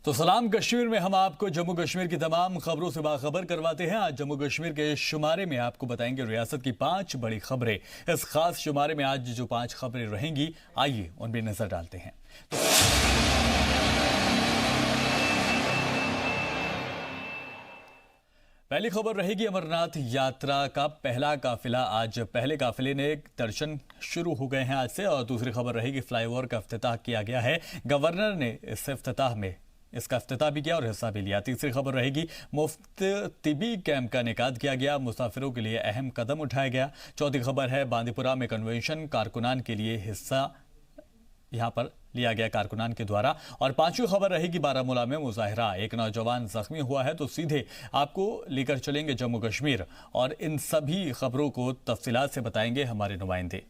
तो सलाम कश्मीर में हम आपको जम्मू कश्मीर की तमाम खबरों से बाखबर करवाते हैं। आज जम्मू कश्मीर के शुमारे में आपको बताएंगे रियासत की 5 बड़ी खबरें। इस खास शुमारे में आज जो 5 खबरें रहेंगी, आइए उन पर नजर डालते हैं। पहली खबर रहेगी अमरनाथ यात्रा का पहला काफिला। आज पहले काफिले ने दर्शन शुरू हो गए हैं आज से। और दूसरी खबर रहेगी फ्लाईओवर का इफ्तिताह किया गया है। गवर्नर ने इस इफ्तिताह में इसका इफ्तिताह भी किया और हिस्सा भी लिया। तीसरी खबर रहेगी मुफ्त तिबी कैंप का इनेकाद किया गया, मुसाफिरों के लिए अहम कदम उठाया गया। चौथी खबर है बांदीपुरा में कन्वेंशन, कारकुनान के लिए हिस्सा यहां पर लिया गया कारकुनान के द्वारा। और पांचवी खबर रहेगी बारामूला में मुजाहिरा, एक नौजवान जख्मी हुआ है। तो सीधे आपको लेकर चलेंगे जम्मू कश्मीर और इन सभी खबरों को तफसीलात से बताएंगे हमारे नुमाइंदे।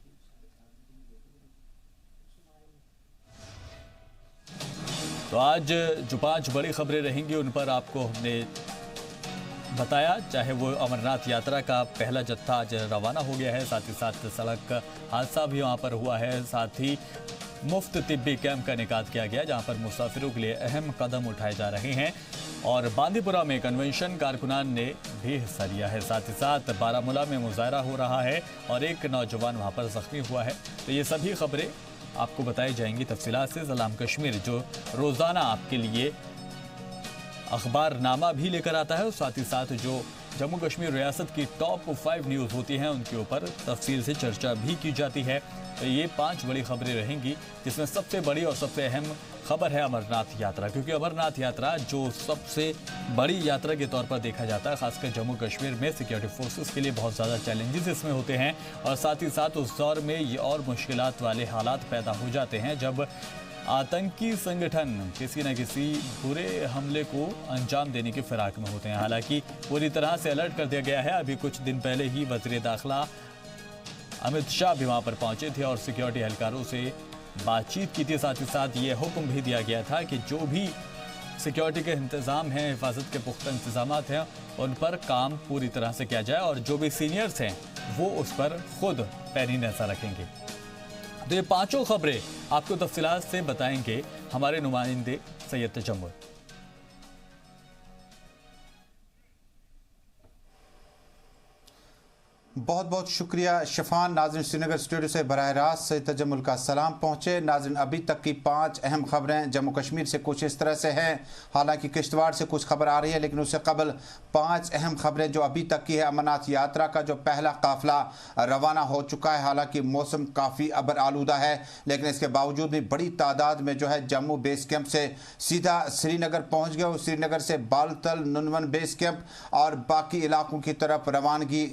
तो आज जो 5 बड़ी खबरें रहेंगी उन पर आपको हमने बताया। चाहे वो अमरनाथ यात्रा का पहला जत्था आज रवाना हो गया है, साथ ही साथ सड़क हादसा भी वहां पर हुआ है, साथ ही मुफ्त तिब्बी कैंप का इनेकाद किया गया जहां पर मुसाफिरों के लिए अहम कदम उठाए जा रहे हैं। और बांदीपुरा में कन्वेंशन कारकुनान ने भी हिस्सा लिया है, साथ ही साथ बारामूला में मुजाहरा हो रहा है और एक नौजवान वहां पर जख्मी हुआ है। तो ये सभी खबरें आपको बताई जाएंगी तफसीलात से। सलाम कश्मीर जो रोजाना आपके लिए अखबारनामा भी लेकर आता है और साथ ही साथ जो जम्मू कश्मीर रियासत की टॉप 5 न्यूज़ होती हैं उनके ऊपर तफसील से चर्चा भी की जाती है। तो ये 5 बड़ी खबरें रहेंगी, जिसमें सबसे बड़ी और सबसे अहम खबर है अमरनाथ यात्रा। क्योंकि अमरनाथ यात्रा जो सबसे बड़ी यात्रा के तौर पर देखा जाता है, खासकर जम्मू कश्मीर में सिक्योरिटी फोर्सेस के लिए बहुत ज़्यादा चैलेंजेस इसमें होते हैं। और साथ ही साथ उस दौर में ये और मुश्किलात वाले हालात पैदा हो जाते हैं जब आतंकी संगठन किसी न किसी बुरे हमले को अंजाम देने की फिराक में होते हैं। हालांकि पूरी तरह से अलर्ट कर दिया गया है। अभी कुछ दिन पहले ही वज़ीर दाखिला अमित शाह भी वहां पर पहुंचे थे और सिक्योरिटी एहलकारों से बातचीत की थी। साथ ही साथ ये हुक्म भी दिया गया था कि जो भी सिक्योरिटी के इंतज़ाम हैं, हिफाजत के पुख्ता इंतजाम हैं, उन पर काम पूरी तरह से किया जाए और जो भी सीनियर्स हैं वो उस पर खुद पैनी नजर रखेंगे। तो ये 5 खबरें आपको तफसीलात से बताएंगे हमारे नुमाइंदे सैयद तजम्मुल। बहुत बहुत शुक्रिया शिफान। नाज़रीन, श्रीनगर स्टूडियो से बराह रास्त सैयद तजम्मुल का सलाम पहुँचे। नाज़रीन, अभी तक की 5 अहम खबरें जम्मू कश्मीर से कुछ इस तरह से हैं। हालांकि किश्तवाड़ से कुछ खबर आ रही है, लेकिन उससे कबल 5 अहम खबरें जो अभी तक की है। अमरनाथ यात्रा का जो पहला काफिला रवाना हो चुका है। हालांकि मौसम काफ़ी अबर आलूदा है, लेकिन इसके बावजूद भी बड़ी तादाद में जो है जम्मू बेस कैंप से सीधा श्रीनगर पहुँच गए और श्रीनगर से बालतल, नुनवन बेस कैंप और बाकी इलाकों की तरफ रवानगी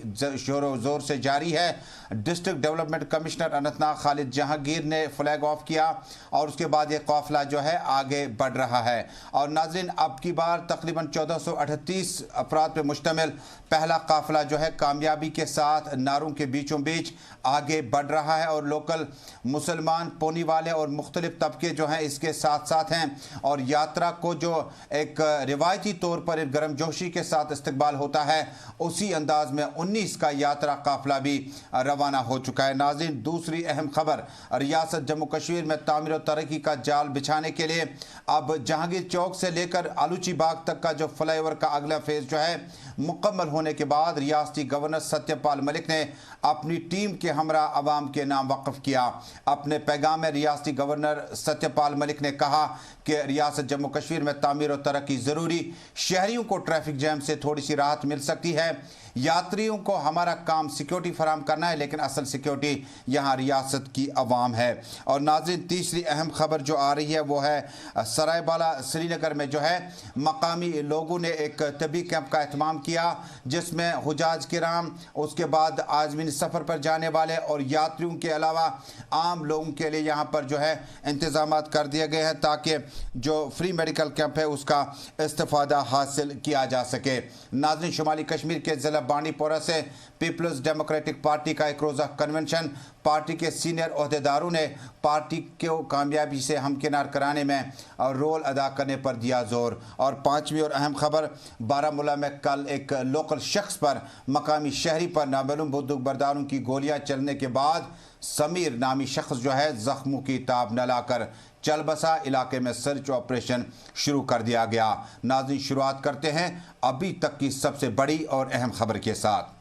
जोर से जारी है। District development commissioner Anantnag Khalid Jahangir ने फ्लैग ऑफ किया और उसके बाद ये काफिला जो है आगे बढ़ रहा है। और नाज़रीन, अब की बार तकरीबन 1438 अफराद पर मुश्तमिल पहला काफिला जो है कामयाबी के साथ नारों के बीचों बीच आगे बढ़ रहा है। और लोकल मुसलमान, पोनी वाले और मुख्तलिफ तबके जो हैं इसके साथ साथ हैं। और यात्रा को जो एक रिवायती तौर पर गर्मजोशी के साथ इस्तकबाल होता है, उसी अंदाज में 19 का यात्रा काफिला भी रवाना हो चुका है। नाज़रीन, दूसरी अहम खबर, रियासत जम्मू कश्मीर में तामीर और तरक्की का जाल बिछाने के लिए अब जहांगीर चौक से लेकर आलूची बाग तक का जो फ्लाईओवर का अगला फेज जो है मुकम्मल होने के बाद रियासती गवर्नर सत्यपाल मलिक ने अपनी टीम के हमरा अवाम के नाम वक्फ किया। अपने पैगाम में रियासती गवर्नर सत्यपाल मलिक ने कहा कि रियासत जम्मू कश्मीर में तामीर और तरक्की ज़रूरी, शहरियों को ट्रैफिक जैम से थोड़ी सी राहत मिल सकती है, यात्रियों को हमारा काम सिक्योरिटी फराहम करना है, लेकिन असल सिक्योरिटी यहाँ रियासत की अवाम है। और नाज़रीन, तीसरी अहम खबर जो आ रही है वो है सरायबाला श्रीनगर में जो है मकामी लोगों ने एक तबी कैंप का एहतमाम किया, जिसमें हुजाज किराम, उसके बाद आज़मीन सफ़र पर जाने वाले और यात्रियों के अलावा आम लोगों के लिए यहाँ पर जो है इंतज़ाम कर दिए गए हैं ताकि जो फ्री मेडिकल कैंप है उसका इस्तेफ़ादा हासिल किया जा सके। नाज़रीन, शुमाली कश्मीर के ज़िला बांडीपोरा से पीपल्स डेमोक्रेटिक पार्टी का एक रोज़ा कन्वेंशन, पार्टी के सीनियर ओहदेदारों ने पार्टी को कामयाबी से हमकिनार कराने में रोल अदा करने पर दिया जोर। और 5वीं और अहम खबर, बारामूला में कल एक लोकल शख्स पर, मकामी शहरी पर नामालूम बंदूक बरदारों की गोलियां चलने के बाद समीर नामी शख्स जो है जख्मों की ताब न लाकर चलबसा इलाके में सर्च ऑपरेशन शुरू कर दिया गया। नाज़रीन, शुरुआत करते हैं अभी तक की सबसे बड़ी और अहम खबर के साथ।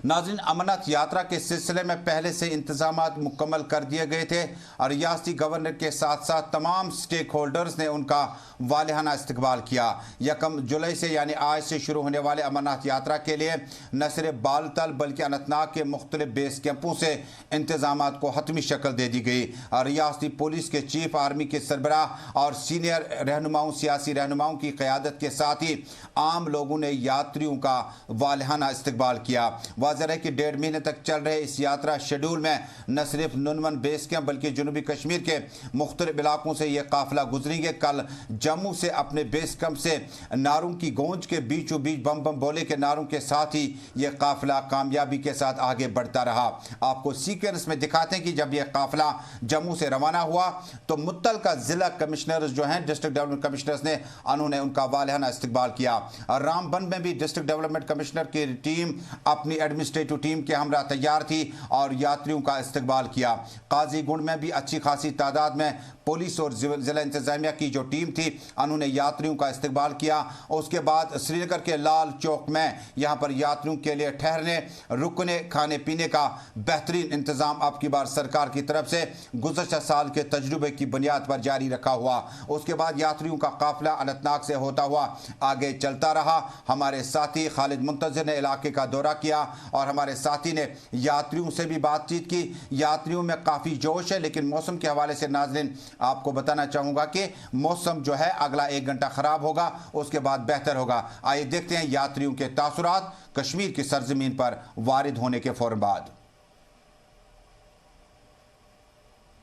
नाज़रीन, अमरनाथ यात्रा के सिलसिले में पहले से इंतजामात मुकम्मल कर दिए गए थे और रियासती गवर्नर के साथ साथ तमाम स्टेक होल्डर्स ने उनका वालिहाना इस्तकबाल किया। 1 जुलाई से यानी आज से शुरू होने वाले अमरनाथ यात्रा के लिए न सिर्फ बालतल बल्कि अनंतनाग के मुख्तलिफ बेस कैंपों से इंतजामात को हतमी शक्ल दे दी गई और रियासती पुलिस के चीफ, आर्मी के सरबराह और सीनियर रहनुमाओं, सियासी रहनुमाओं की क़यादत के साथ ही आम लोगों ने यात्रियों का वालिहाना इस्तकबाल किया। वाज़ेह है कि 1.5 महीने तक चल रहे इस यात्रा शेड्यूल में न सिर्फ नुनवन बेस कैंप बल्कि जनूबी कश्मीर के मुख्तलिफ इलाकों से ये काफिला गुजरेंगे। कल जम्मू से अपने बेस कैंप से नारों की गूंज के बीचों बीच बम बम बोले के नारों के साथ ही ये काफिला कामयाबी के साथ आगे बढ़ता रहा। आपको सीक्वेंस में दिखाते हैं कि जब यह काफिला जम्मू से रवाना हुआ तो मुत्तलका जिला कमिश्नर्स जो हैं, डिस्ट्रिक्ट डेवलपमेंट कमिश्नर्स ने उन्होंने उनका वालिहाना इस्तकबाल किया। रामबन में भी डिस्ट्रिक्ट डेवलपमेंट कमिश्नर की टीम अपनी एडमिनिस्ट्रेटिव टीम के हमरा तैयार थी और यात्रियों का इस्तकबाल किया। काजीगुंड में भी अच्छी खासी तादाद में पुलिस और जिला इंतजामिया की जो टीम थी उन्होंने यात्रियों का इस्तकबाल किया। उसके बाद श्रीनगर के लाल चौक में यहाँ पर यात्रियों के लिए ठहरने, रुकने, खाने पीने का बेहतरीन इंतजाम अब की बार सरकार की तरफ से गुज़श्ता साल के तजुर्बे की बुनियाद पर जारी रखा हुआ। उसके बाद यात्रियों का काफिला अनंतनाग से होता हुआ आगे चलता रहा। हमारे साथी खालिद मुंतज़िर ने इलाके का दौरा किया और हमारे साथी ने यात्रियों से भी बातचीत की। यात्रियों में काफ़ी जोश है, लेकिन मौसम के हवाले से नाज़रीन आपको बताना चाहूँगा कि मौसम जो है अगला 1 घंटा ख़राब होगा, उसके बाद बेहतर होगा। आइए देखते हैं यात्रियों के तासुरात कश्मीर की सरजमीन पर वारिद होने के फौरन बाद।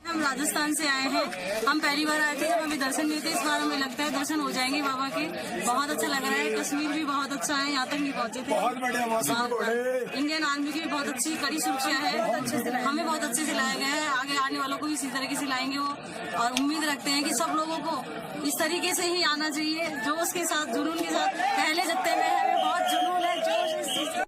हम राजस्थान से आए हैं। हम पहली बार आए थे जब हमें दर्शन नहीं थे, इस बार हमें लगता है दर्शन हो जाएंगे बाबा के। बहुत अच्छा लग रहा है। कश्मीर भी बहुत अच्छा है, यहाँ तक नहीं पहुँचे थे। बहुत बढ़िया मौसम। इंडियन आर्मी की भी बहुत अच्छी कड़ी सुरक्षा है, हमें बहुत अच्छे सिलाया गया है। आगे आने वालों को भी इसी तरह के सिलाएंगे वो, और उम्मीद रखते हैं कि सब लोगों को इस तरीके से ही आना चाहिए, जोश के साथ, जुनून के साथ। पहले जत्थे में हमें बहुत जुनून है, जोश इस चीज का।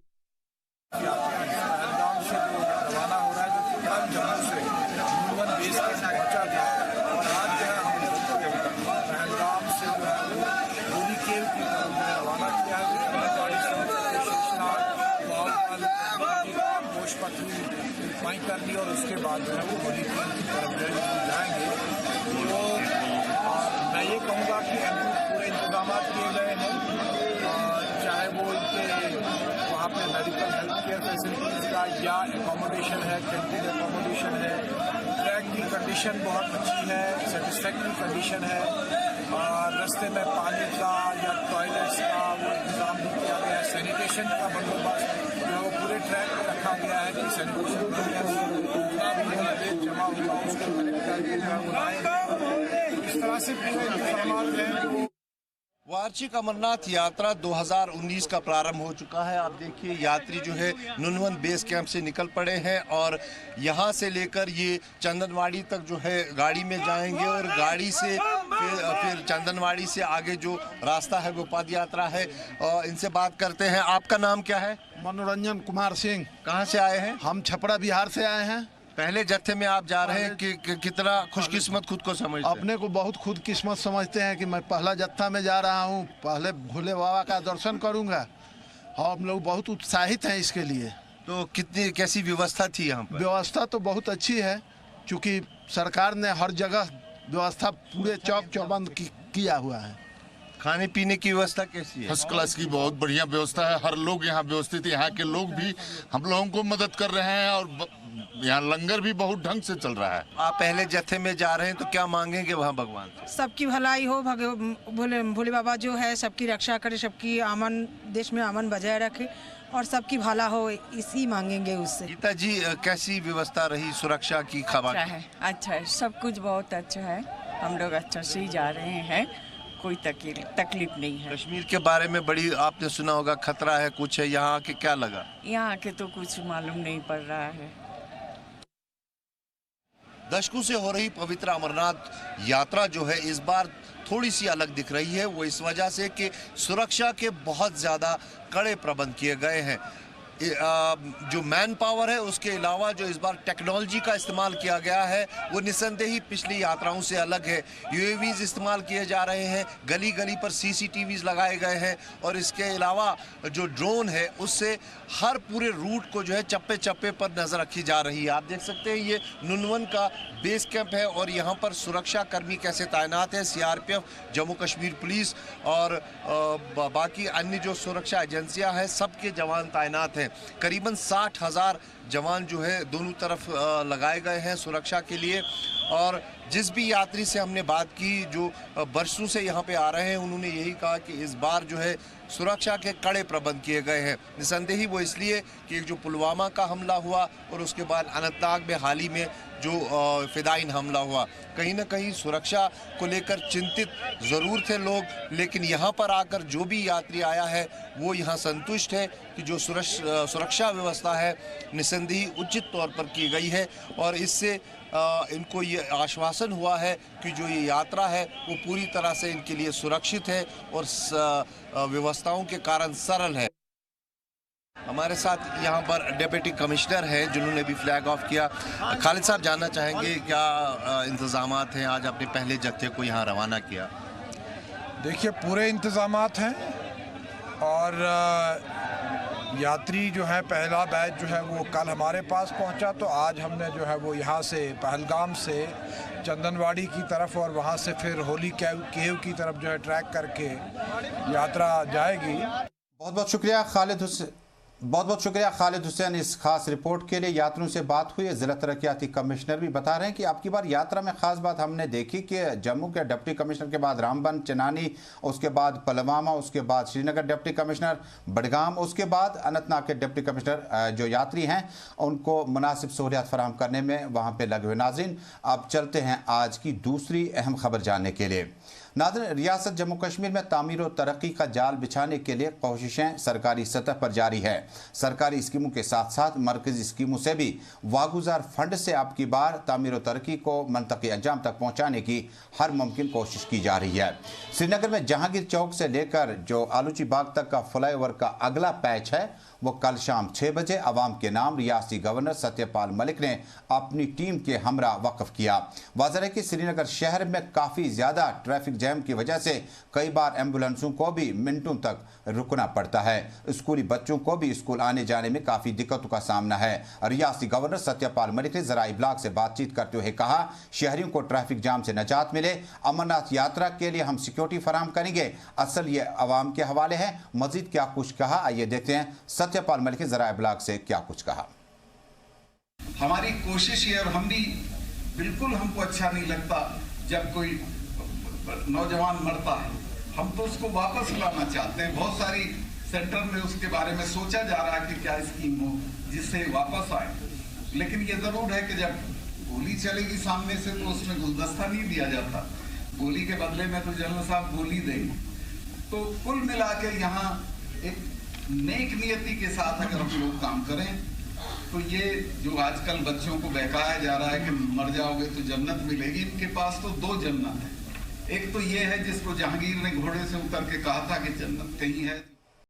कर ली और उसके बाद जो है वो होली की तरफ जाएंगे। तो मैं ये कहूँगा कि पूरे इंतजाम किए गए हैं, चाहे वो इनके वहाँ पे मेडिकल हेल्थ केयर फैसिलिटीज़ का या एकोमोडेशन है, कैंटीन एकोमोडेशन है, ट्रैक की कंडीशन बहुत अच्छी है, सेटिस्फैक्ट्री कंडीशन है। और रास्ते में पानी का या टॉयलेट्स का वो इंतजाम भी किया गया है। सैनिटेशन का बंदोबस्त जो है वो पूरे ट्रैक पर रखा गया है कि सैनिटेशन जितना भी जमा हुआ उसको कलेक्ट करके जो है उड़ाएंगे। इस तरह से पूरे इंतजाम हैं। वार्षिक अमरनाथ यात्रा 2019 का प्रारंभ हो चुका है। आप देखिए यात्री जो है नुनवन बेस कैंप से निकल पड़े हैं और यहाँ से लेकर ये चंदनवाड़ी तक जो है गाड़ी में जाएंगे और गाड़ी से फिर चंदनवाड़ी से आगे जो रास्ता है वो पद यात्रा है। और इनसे बात करते हैं। आपका नाम क्या है? मनोरंजन कुमार सिंह। कहाँ से आए हैं? हम छपरा बिहार से आए हैं। पहले जत्थे में आप जा रहे हैं कि कितना खुशकिस्मत खुद को समझते हैं? अपने को बहुत खुद किस्मत समझते हैं कि मैं पहला जत्था में जा रहा हूँ, पहले भोले बाबा का दर्शन करूँगा और हम लोग बहुत उत्साहित हैं इसके लिए। तो कितनी कैसी व्यवस्था थी यहाँ पर? व्यवस्था तो बहुत अच्छी है, क्योंकि सरकार ने हर जगह व्यवस्था पूरे चौक चौबंद किया हुआ है। खाने पीने की व्यवस्था कैसी है? फर्स्ट क्लास की बहुत बढ़िया व्यवस्था है। हर लोग यहाँ व्यवस्थित है। यहाँ के लोग भी हम लोगों को मदद कर रहे हैं और यहाँ लंगर भी बहुत ढंग से चल रहा है। आप पहले जत्थे में जा रहे हैं तो क्या मांगेंगे वहाँ भगवान से? सबकी भलाई हो, भोले बाबा जो है सबकी रक्षा करे, सबकी अमन, देश में अमन बजाय रखे और सबकी भला हो, इसी मांगेंगे उससे। गीता जी, कैसी व्यवस्था रही सुरक्षा की? खबर अच्छा है, सब कुछ बहुत अच्छा है। हम लोग अच्छा से ही जा रहे हैं, कोई तकलीफ नहीं है। कश्मीर के बारे में बड़ी आपने सुना होगा, खतरा है कुछ है, यहाँ के क्या लगा? यहाँ के तो कुछ मालूम नहीं पड़ रहा है। दशकों से हो रही पवित्र अमरनाथ यात्रा जो है इस बार थोड़ी सी अलग दिख रही है। वो इस वजह से कि सुरक्षा के बहुत ज़्यादा कड़े प्रबंध किए गए हैं। जो मैन पावर है उसके अलावा जो इस बार टेक्नोलॉजी का इस्तेमाल किया गया है वो निस्संदेह ही पिछली यात्राओं से अलग है। यूएवीज इस्तेमाल किए जा रहे हैं, गली गली पर सीसीटीवीज लगाए गए हैं और इसके अलावा जो ड्रोन है उससे हर पूरे रूट को जो है चप्पे चप्पे पर नज़र रखी जा रही है। आप देख सकते हैं ये नुनवन का बेस कैंप है और यहाँ पर सुरक्षा कर्मी कैसे तैनात है। सीआरपीएफ, जम्मू कश्मीर पुलिस और बाकी अन्य जो सुरक्षा एजेंसियां हैं सबके जवान तैनात हैं। करीबन 60,000 जवान जो है दोनों तरफ लगाए गए हैं सुरक्षा के लिए। और जिस भी यात्री से हमने बात की जो बरसों से यहाँ पे आ रहे हैं उन्होंने यही कहा कि इस बार जो है सुरक्षा के कड़े प्रबंध किए गए हैं। निसंदेह ही वो इसलिए कि जो पुलवामा का हमला हुआ और उसके बाद अनंतनाग में हाल ही में जो फिदाइन हमला हुआ, कहीं ना कहीं सुरक्षा को लेकर चिंतित ज़रूर थे लोग, लेकिन यहाँ पर आकर जो भी यात्री आया है वो यहाँ संतुष्ट है कि जो सुरक्षा व्यवस्था है निसंदेह उचित तौर पर की गई है और इससे इनको ये आश्वासन हुआ है कि जो ये यात्रा है वो पूरी तरह से इनके लिए सुरक्षित है और व्यवस्थाओं के कारण सरल है। हमारे साथ यहाँ पर डिप्टी कमिश्नर हैं जिन्होंने भी फ्लैग ऑफ किया। खालिद साहब जानना चाहेंगे क्या इंतज़ामात हैं, आज अपने पहले जत्थे को यहाँ रवाना किया? देखिए पूरे इंतज़ामात हैं और यात्री जो है पहला बैच जो है वो कल हमारे पास पहुंचा, तो आज हमने जो है वो यहाँ से पहलगाम से चंदनवाड़ी की तरफ और वहाँ से फिर होली केव की तरफ जो है ट्रैक करके यात्रा जाएगी। बहुत बहुत शुक्रिया खालिद हुसैन इस खास रिपोर्ट के लिए। यात्रियों से बात हुई है, जिला तरक्याती कमिश्नर भी बता रहे हैं कि आपकी बार यात्रा में खास बात हमने देखी कि जम्मू के डिप्टी कमिश्नर के बाद रामबन, चनानी, उसके बाद पुलवामा, उसके बाद श्रीनगर डिप्टी कमिश्नर, बडगाम, उसके बाद अनंतनाग के डिप्टी कमिश्नर जो यात्री हैं उनको मुनासिब सहूलियात फराहम करने में वहाँ पर लगे हुए। नाज़रीन अब चलते हैं आज की दूसरी अहम खबर जानने के लिए। नाज़रीन, रियासत जम्मू कश्मीर में तामीर और तरक्की का जाल बिछाने के लिए कोशिशें सरकारी सतह पर जारी है। सरकारी स्कीमों के साथ साथ मरकजी स्कीमों से भी वागुजार फंड से अब की बार तामीर और तरक्की को मंतकी अंजाम तक पहुँचाने की हर मुमकिन कोशिश की जा रही है। श्रीनगर में जहांगीर चौक से लेकर जो आलूची बाग तक का फ्लाईओवर का अगला पैच है वो कल शाम 6 बजे अवाम के नाम रियासती गवर्नर सत्यपाल मलिक ने अपनी टीम के हमरा वक्फ किया। वाज़ेह है कि श्रीनगर शहर में काफ़ी ज़्यादा ट्रैफिक जैम की वजह से कई बार एम्बुलेंसों को भी मिनटों तक रुकना पड़ता है। स्कूली बच्चों को भी स्कूल आने जाने में काफ़ी दिक्कतों का सामना है। रियासती गवर्नर सत्यपाल मलिक ने ज़राई ब्लॉग से बातचीत करते हुए कहा, शहरियों को ट्रैफिक जाम से निजात मिले। अमरनाथ यात्रा के लिए हम सिक्योरिटी फराहम करेंगे, असल ये अवाम के हवाले है। मजीद क्या कुछ कहा, आइए देखते हैं सत्यपाल मलिक ने ज़राई ब्लॉग से क्या कुछ कहा। हमारी कोशिश ये, और हम भी बिल्कुल हमको अच्छा नहीं लगता जब कोई नौजवान मरता है, हम तो उसको वापस लाना चाहते हैं। बहुत सारी सेंटर में उसके बारे में सोचा जा रहा है कि क्या स्कीम हो जिससे वापस आए, लेकिन ये जरूर है कि जब गोली चलेगी सामने से तो उसमें गुलदस्ता नहीं दिया जाता, गोली के बदले में तो जनरल साहब गोली देंगे। तो कुल मिला के यहाँ एक नेक नियति के साथ अगर हम लोग काम करें तो ये जो आजकल बच्चों को बहकाया जा रहा है कि मर जाओगे तो जन्नत मिलेगी, इनके पास तो 2 जन्नत है। एक तो ये है जिसको जहांगीर ने घोड़े से उतर के कहा था कि जन्नत कहीं है।